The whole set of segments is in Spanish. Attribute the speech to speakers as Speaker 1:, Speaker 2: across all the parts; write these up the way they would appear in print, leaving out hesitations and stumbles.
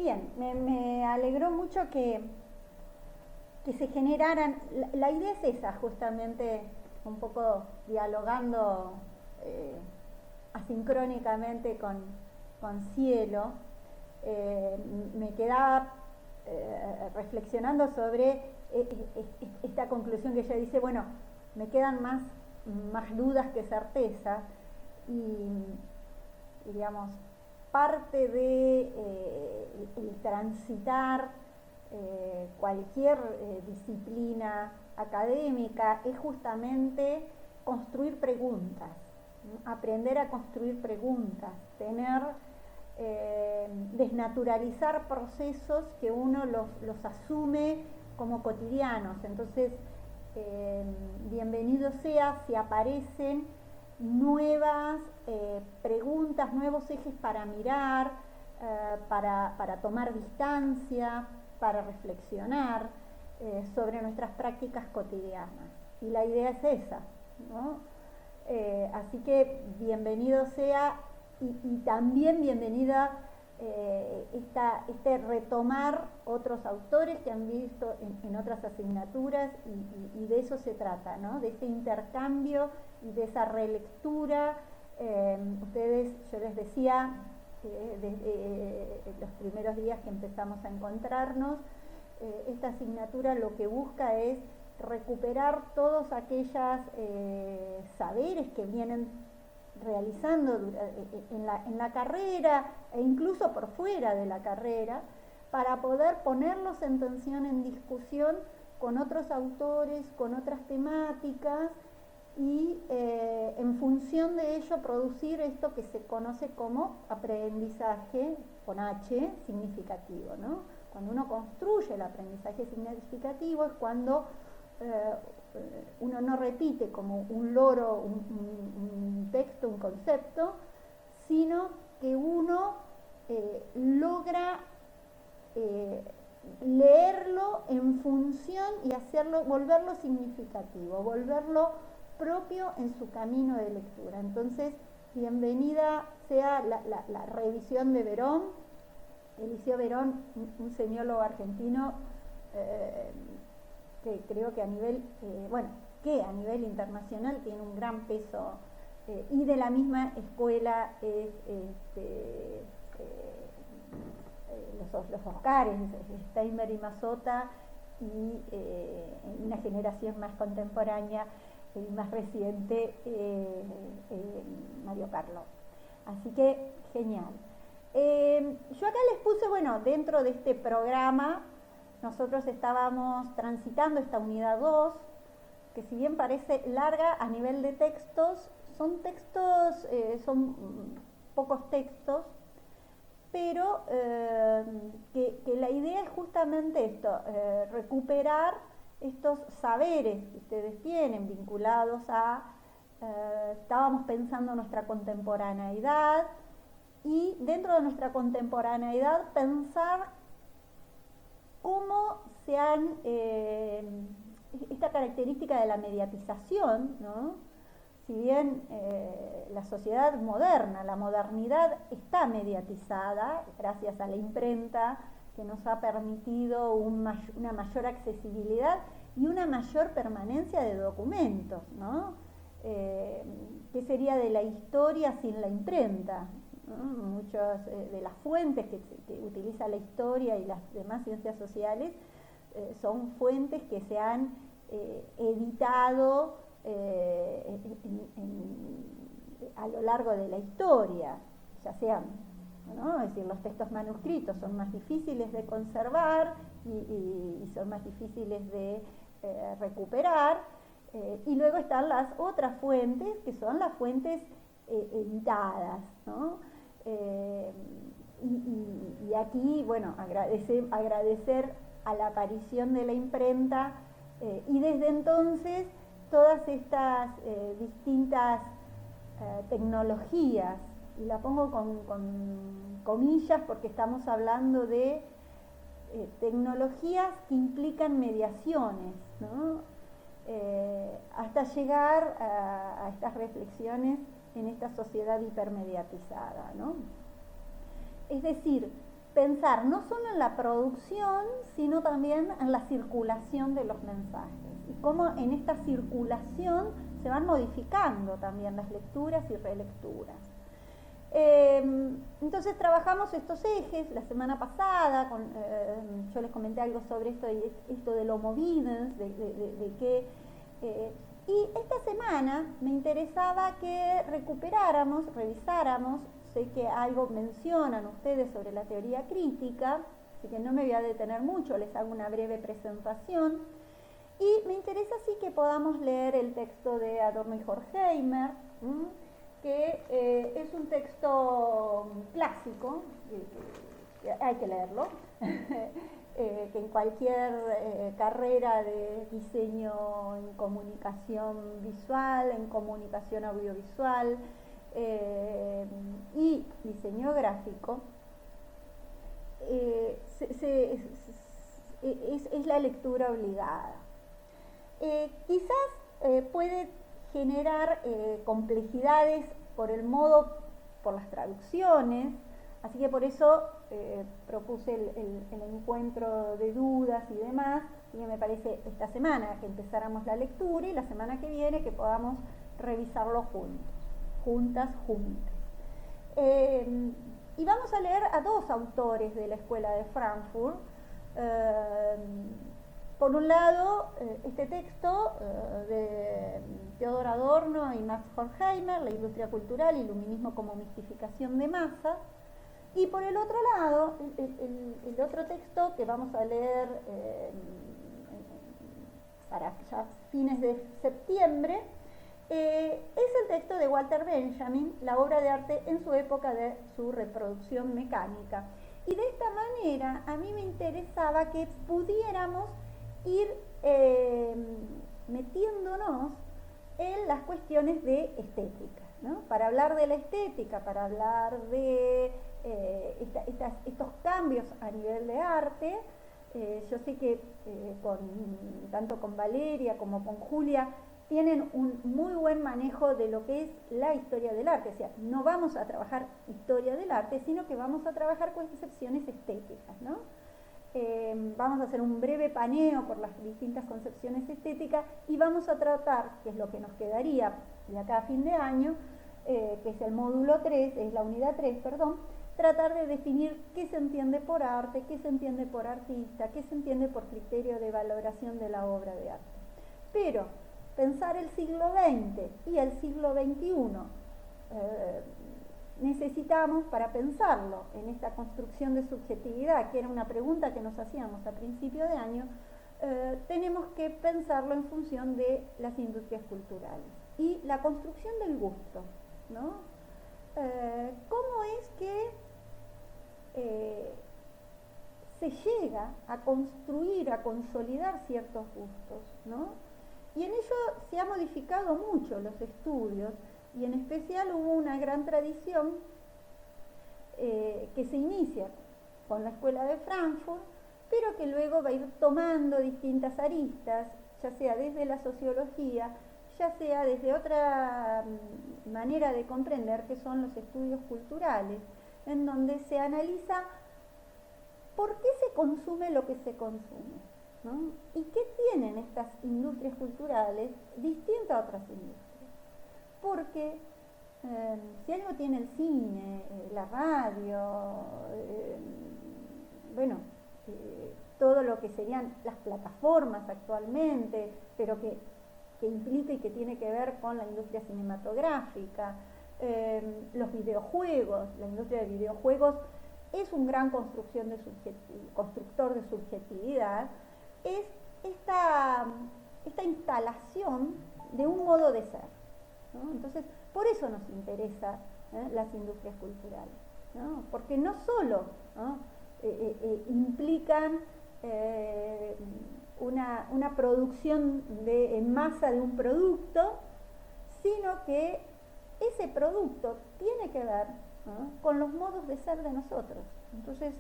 Speaker 1: Bien, me alegró mucho que se generaran, la idea es esa, justamente un poco dialogando asincrónicamente con Cielo. Me quedaba reflexionando sobre esta conclusión que ella dice, bueno, me quedan más dudas que certeza, y digamos, parte de el transitar cualquier disciplina académica es justamente construir preguntas, ¿no? Aprender a construir preguntas, desnaturalizar procesos que uno los asume como cotidianos. Entonces, bienvenido sea si aparecen nuevas preguntas, nuevos ejes para mirar, para tomar distancia, para reflexionar sobre nuestras prácticas cotidianas. Y la idea es esa, ¿no? Así que bienvenido sea, y también bienvenida este retomar otros autores que han visto en otras asignaturas, y de eso se trata, ¿no? De ese intercambio y de esa relectura. Ustedes, yo les decía, desde los primeros días que empezamos a encontrarnos, esta asignatura lo que busca es recuperar todos aquellos saberes que vienen realizando en la carrera e incluso por fuera de la carrera, para poder ponerlos en tensión, en discusión con otros autores, con otras temáticas, y en función de ello producir esto que se conoce como aprendizaje con H significativo, ¿no? Cuando uno construye el aprendizaje significativo es cuando uno no repite como un loro un texto, un concepto, sino que uno logra leerlo en función y volverlo significativo, volverlo propio en su camino de lectura. Entonces, bienvenida sea la revisión de Verón. Eliseo Verón, un semiólogo argentino que creo que a nivel internacional tiene un gran peso, y de la misma escuela es los Oscares, Steinberg y Mazzotta, y una generación más contemporánea, el más reciente, Mario Carlo. Así que, genial. Yo acá les puse, bueno, dentro de este programa, nosotros estábamos transitando esta unidad 2, que si bien parece larga a nivel de textos, son pocos textos, pero que la idea es justamente esto, recuperar estos saberes que ustedes tienen vinculados a, estábamos pensando nuestra contemporaneidad, y dentro de nuestra contemporaneidad pensar cómo se han, esta característica de la mediatización, ¿no? Si bien la sociedad moderna, la modernidad está mediatizada gracias a la imprenta, que nos ha permitido una mayor accesibilidad y una mayor permanencia de documentos, ¿no? ¿Qué sería de la historia sin la imprenta? ¿No? Muchas de las fuentes que utiliza la historia y las demás ciencias sociales son fuentes que se han editado a lo largo de la historia, ya sean, ¿no? Es decir, los textos manuscritos son más difíciles de conservar y son más difíciles de recuperar, y luego están las otras fuentes, que son las fuentes editadas, ¿no? Y aquí, bueno, agradecer a la aparición de la imprenta, y desde entonces todas estas distintas tecnologías, y la pongo con comillas porque estamos hablando de tecnologías que implican mediaciones, ¿no? Hasta llegar a estas reflexiones en esta sociedad hipermediatizada, ¿no? Es decir, pensar no solo en la producción, sino también en la circulación de los mensajes y cómo en esta circulación se van modificando también las lecturas y relecturas. Entonces trabajamos estos ejes. La semana pasada yo les comenté algo sobre esto del homo videns, y esta semana me interesaba que revisáramos, sé que algo mencionan ustedes sobre la teoría crítica, así que no me voy a detener mucho, les hago una breve presentación, y me interesa sí que podamos leer el texto de Adorno y Horkheimer, que es un texto clásico, hay que leerlo, que en cualquier carrera de diseño en comunicación visual, en comunicación audiovisual y diseño gráfico, es la lectura obligada. Quizás puede generar complejidades por las traducciones, así que por eso propuse el encuentro de dudas y demás, y me parece esta semana que empezáramos la lectura y la semana que viene que podamos revisarlo juntas. Y vamos a leer a dos autores de la Escuela de Frankfurt. Por un lado, este texto de Theodor Adorno y Max Horkheimer, La industria cultural y Luminismo como mistificación de masas. Y por el otro lado, el otro texto que vamos a leer para ya fines de septiembre, es el texto de Walter Benjamin, La obra de arte en su época de su reproducción mecánica. Y de esta manera a mí me interesaba que pudiéramos ir metiéndonos en las cuestiones de estética, ¿no? Para hablar de la estética, para hablar de estos cambios a nivel de arte. Yo sé que tanto con Valeria como con Julia tienen un muy buen manejo de lo que es la historia del arte, o sea, no vamos a trabajar historia del arte, sino que vamos a trabajar concepciones estéticas, ¿no? Vamos a hacer un breve paneo por las distintas concepciones estéticas y vamos a tratar, que es lo que nos quedaría de acá a fin de año, que es el módulo 3, es la unidad 3, perdón, tratar de definir qué se entiende por arte, qué se entiende por artista, qué se entiende por criterio de valoración de la obra de arte. Pero pensar el siglo XX y el siglo XXI, necesitamos, para pensarlo en esta construcción de subjetividad, que era una pregunta que nos hacíamos a principio de año, tenemos que pensarlo en función de las industrias culturales y la construcción del gusto, ¿no? ¿Cómo es que se llega a construir, a consolidar ciertos gustos, ¿no? Y en ello se ha modificado mucho los estudios, y en especial hubo una gran tradición que se inicia con la Escuela de Frankfurt, pero que luego va a ir tomando distintas aristas, ya sea desde la sociología, ya sea desde otra manera de comprender, que son los estudios culturales, en donde se analiza por qué se consume lo que se consume, ¿no? Y qué tienen estas industrias culturales distintas a otras industrias. Porque si algo tiene el cine, la radio, todo lo que serían las plataformas actualmente, pero que implica y que tiene que ver con la industria cinematográfica, los videojuegos, la industria de videojuegos es un gran constructor de subjetividad, es esta instalación de un modo de ser, ¿no? Entonces, por eso nos interesa las industrias culturales, ¿no? Porque no solo, ¿no? Implican una producción en masa de un producto, sino que ese producto tiene que ver, ¿no?, con los modos de ser de nosotros. Entonces,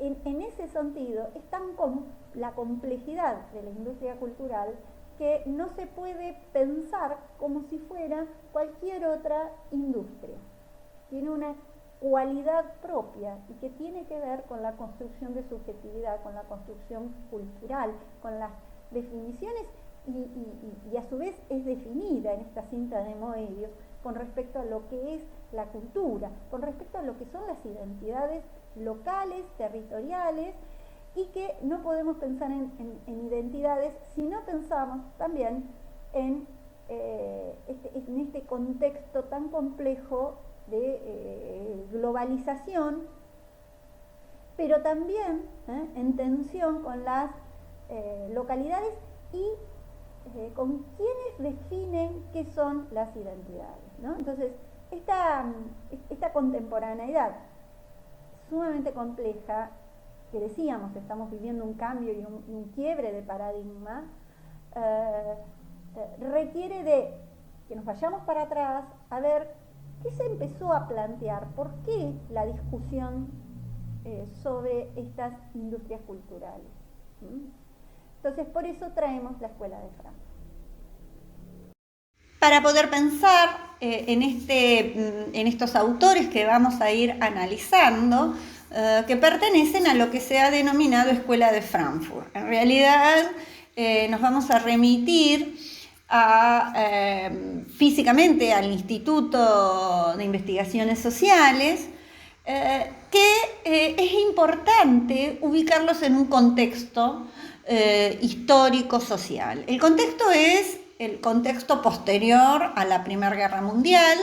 Speaker 1: en ese sentido, es tan la complejidad de la industria cultural que no se puede pensar como si fuera cualquier otra industria. Tiene una cualidad propia y que tiene que ver con la construcción de subjetividad, con la construcción cultural, con las definiciones y a su vez es definida en esta cinta de Moebius con respecto a lo que es la cultura, con respecto a lo que son las identidades locales, territoriales, y que no podemos pensar en identidades si no pensamos también en este contexto tan complejo de globalización, pero también en tensión con las localidades y con quienes definen qué son las identidades, ¿no? Entonces, esta contemporaneidad sumamente compleja, que decíamos, estamos viviendo un cambio y un quiebre de paradigma, requiere de que nos vayamos para atrás a ver qué se empezó a plantear, por qué la discusión sobre estas industrias culturales. Entonces, por eso traemos la Escuela de Frankfurt.
Speaker 2: Para poder pensar en estos autores que vamos a ir analizando, que pertenecen a lo que se ha denominado Escuela de Frankfurt. En realidad nos vamos a remitir físicamente al Instituto de Investigaciones Sociales, que es importante ubicarlos en un contexto histórico-social. El contexto es el contexto posterior a la Primera Guerra Mundial,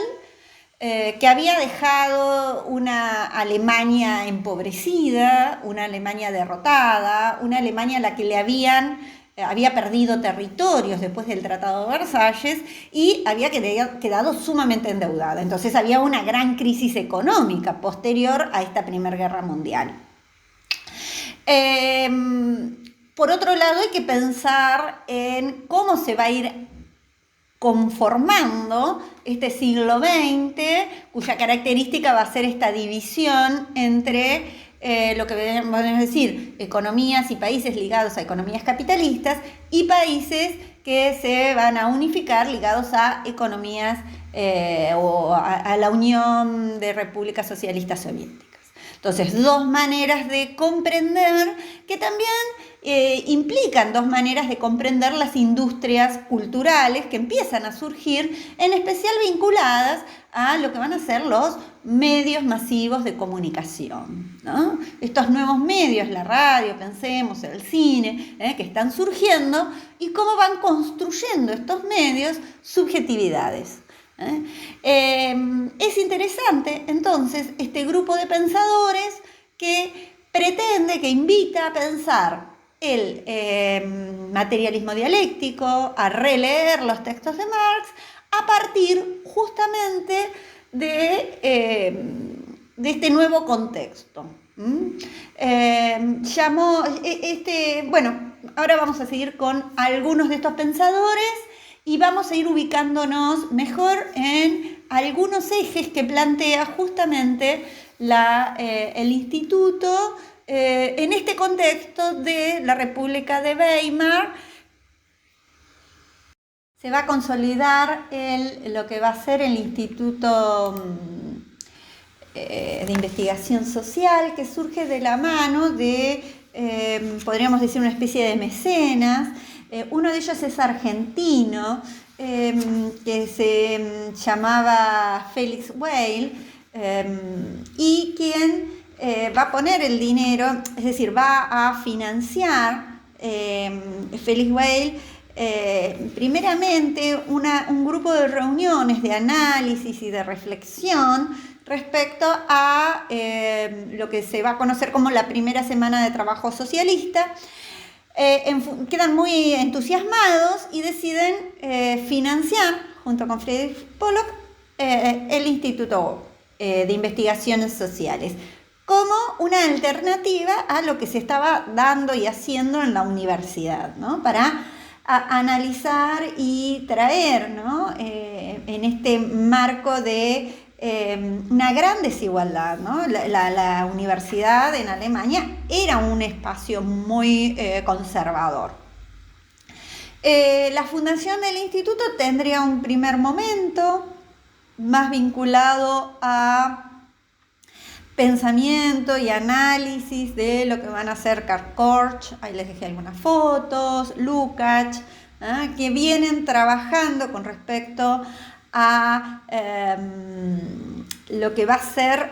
Speaker 2: que había dejado una Alemania empobrecida, una Alemania derrotada, una Alemania a la que había perdido territorios después del Tratado de Versalles y había quedado sumamente endeudada. Entonces había una gran crisis económica posterior a esta Primera Guerra Mundial. Por otro lado, hay que pensar en cómo se va a ir conformando este siglo XX, cuya característica va a ser esta división entre lo que podemos decir economías y países ligados a economías capitalistas y países que se van a unificar ligados a economías o a la Unión de Repúblicas Socialistas Soviéticas. Entonces, dos maneras de comprender que también implican dos maneras de comprender las industrias culturales que empiezan a surgir, en especial vinculadas a lo que van a ser los medios masivos de comunicación, ¿no? Estos nuevos medios, la radio, pensemos, el cine, que están surgiendo y cómo van construyendo estos medios subjetividades. Es interesante entonces este grupo de pensadores que pretende, que invita a pensar el materialismo dialéctico, a releer los textos de Marx a partir justamente de este nuevo contexto. Bueno, ahora vamos a seguir con algunos de estos pensadores y vamos a ir ubicándonos mejor en algunos ejes que plantea justamente el instituto en este contexto de la República de Weimar. Se va a consolidar lo que va a ser el Instituto de Investigación Social, que surge de la mano de, podríamos decir, una especie de mecenas. Uno de ellos es argentino, que se llamaba Felix Weil, y quien va a poner el dinero, es decir, va a financiar Felix Weil primeramente un grupo de reuniones de análisis y de reflexión respecto a lo que se va a conocer como la primera semana de trabajo socialista. Quedan muy entusiasmados y deciden financiar, junto con Friedrich Pollock, el Instituto de Investigaciones Sociales, como una alternativa a lo que se estaba dando y haciendo en la universidad, ¿no? Para analizar y traer, ¿no? En este marco de una gran desigualdad, ¿no? La universidad en Alemania era un espacio muy conservador. La fundación del instituto tendría un primer momento más vinculado a pensamiento y análisis de lo que van a hacer Karl Korsch, ahí les dejé algunas fotos, Lukács, que vienen trabajando con respecto a lo que va a ser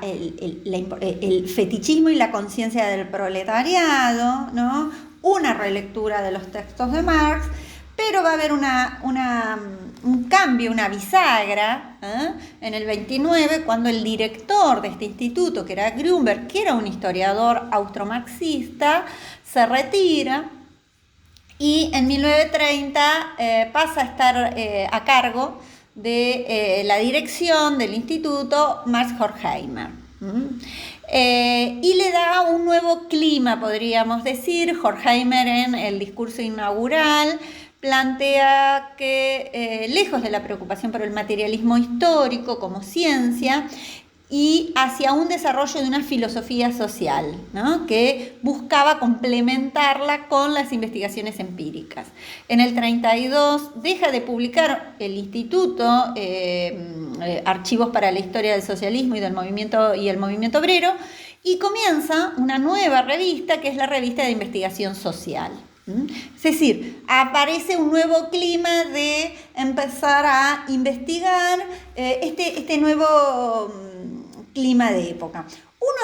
Speaker 2: el fetichismo y la conciencia del proletariado, ¿no? Una relectura de los textos de Marx, pero va a haber un cambio, una bisagra, en el 29, cuando el director de este instituto, que era Grünberg, que era un historiador austromarxista, se retira y en 1930 pasa a estar a cargo de la dirección del instituto Max Horkheimer. Y le da un nuevo clima, podríamos decir. Horkheimer, en el discurso inaugural, plantea que, lejos de la preocupación por el materialismo histórico como ciencia, y hacia un desarrollo de una filosofía social, ¿no?, que buscaba complementarla con las investigaciones empíricas. En el 32 deja de publicar el instituto archivos para la historia del socialismo y el movimiento obrero, y comienza una nueva revista, que es la revista de investigación social. Es decir, aparece un nuevo clima de empezar a investigar este nuevo clima de época.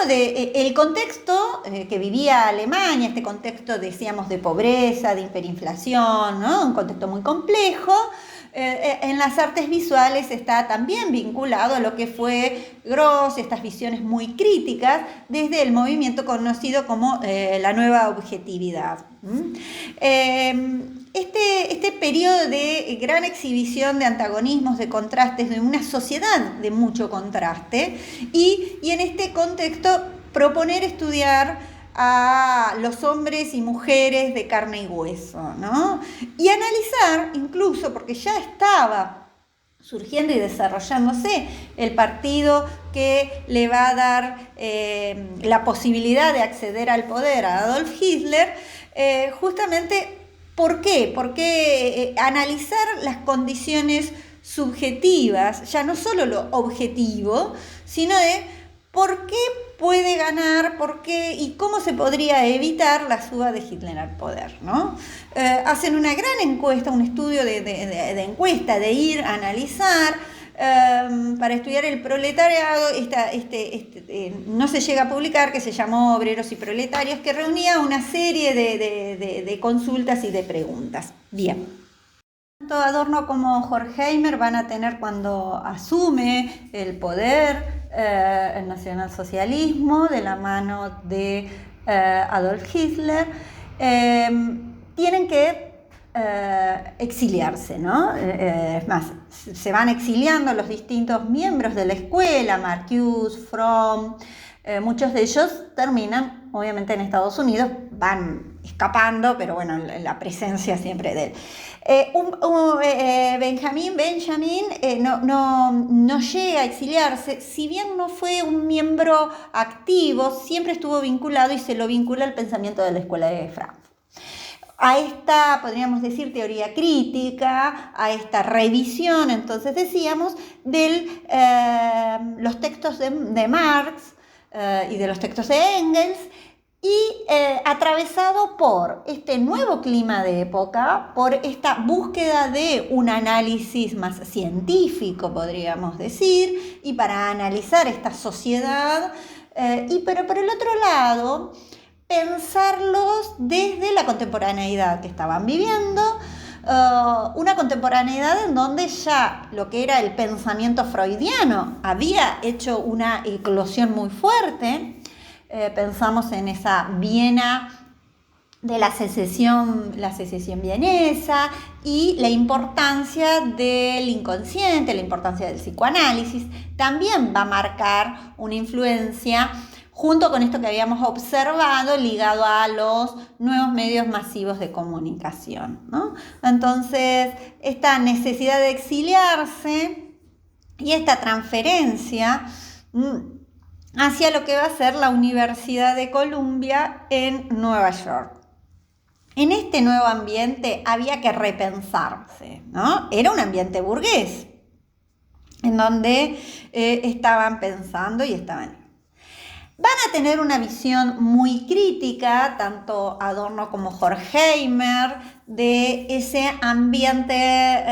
Speaker 2: El contexto que vivía Alemania, este contexto, decíamos, de pobreza, de hiperinflación, ¿no?, un contexto muy complejo. En las artes visuales está también vinculado a lo que fue Gross, estas visiones muy críticas desde el movimiento conocido como la nueva objetividad. Este periodo de gran exhibición de antagonismos, de contrastes, de una sociedad de mucho contraste, y en este contexto proponer estudiar a los hombres y mujeres de carne y hueso, ¿no? Y analizar, incluso, porque ya estaba surgiendo y desarrollándose el partido que le va a dar la posibilidad de acceder al poder a Adolf Hitler, justamente, ¿por qué? Porque analizar las condiciones subjetivas, ya no solo lo objetivo, sino de por qué puede ganar, por qué y cómo se podría evitar la suba de Hitler al poder, ¿no? Hacen una gran encuesta, un estudio de encuesta, de ir a analizar para estudiar el proletariado. No se llega a publicar, que se llamó Obreros y Proletarios, que reunía una serie de consultas y de preguntas. Bien. Tanto Adorno como Horkheimer van a tener, cuando asume el poder, el nacionalsocialismo de la mano de Adolf Hitler, tienen que exiliarse, ¿no? Es más, se van exiliando los distintos miembros de la escuela, Marcuse, Fromm, muchos de ellos terminan obviamente en Estados Unidos, van escapando, pero bueno, la presencia siempre de él. Benjamin no llega a exiliarse, si bien no fue un miembro activo, siempre estuvo vinculado, y se lo vincula al pensamiento de la Escuela de Frankfurt. A esta, podríamos decir, teoría crítica, a esta revisión, entonces decíamos, de los textos de Marx y de los textos de Engels, y atravesado por este nuevo clima de época, por esta búsqueda de un análisis más científico, podríamos decir, y para analizar esta sociedad, pero por el otro lado, pensarlos desde la contemporaneidad que estaban viviendo, una contemporaneidad en donde ya lo que era el pensamiento freudiano había hecho una eclosión muy fuerte. Pensamos en esa Viena de la secesión vienesa, y la importancia del inconsciente, la importancia del psicoanálisis, también va a marcar una influencia junto con esto que habíamos observado ligado a los nuevos medios masivos de comunicación, ¿no? Entonces, esta necesidad de exiliarse y esta transferencia hacia lo que va a ser la Universidad de Columbia en Nueva York. En este nuevo ambiente había que repensarse, ¿no? Era un ambiente burgués, en donde estaban pensando y estaban. Van a tener una visión muy crítica, tanto Adorno como Horkheimer, de ese ambiente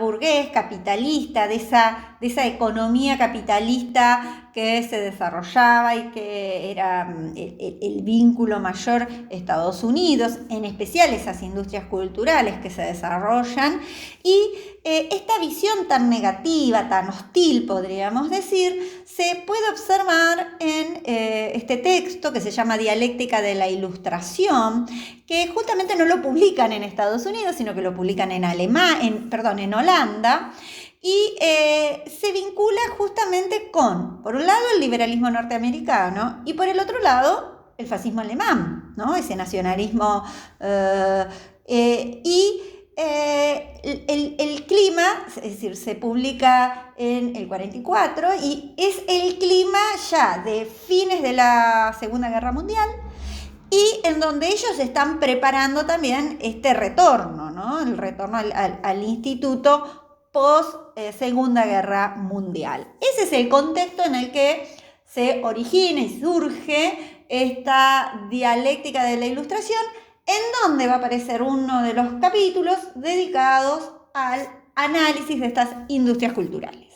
Speaker 2: burgués, capitalista, de esa economía capitalista que se desarrollaba y que era el vínculo mayor Estados Unidos, en especial esas industrias culturales que se desarrollan, y esta visión tan negativa, tan hostil, podríamos decir, se puede observar en este texto que se llama Dialéctica de la Ilustración, que justamente no lo publican en Estados Unidos, sino que lo publican en Holanda, y se vincula justamente con, por un lado, el liberalismo norteamericano y por el otro lado, el fascismo alemán, ¿no? Ese nacionalismo el clima, es decir, se publica en el 44 y es el clima ya de fines de la Segunda Guerra Mundial, y en donde ellos están preparando también este retorno, ¿no? El retorno al instituto post Segunda Guerra Mundial. Ese es el contexto en el que se origina y surge esta dialéctica de la Ilustración, en donde va a aparecer uno de los capítulos dedicados al análisis de estas industrias culturales.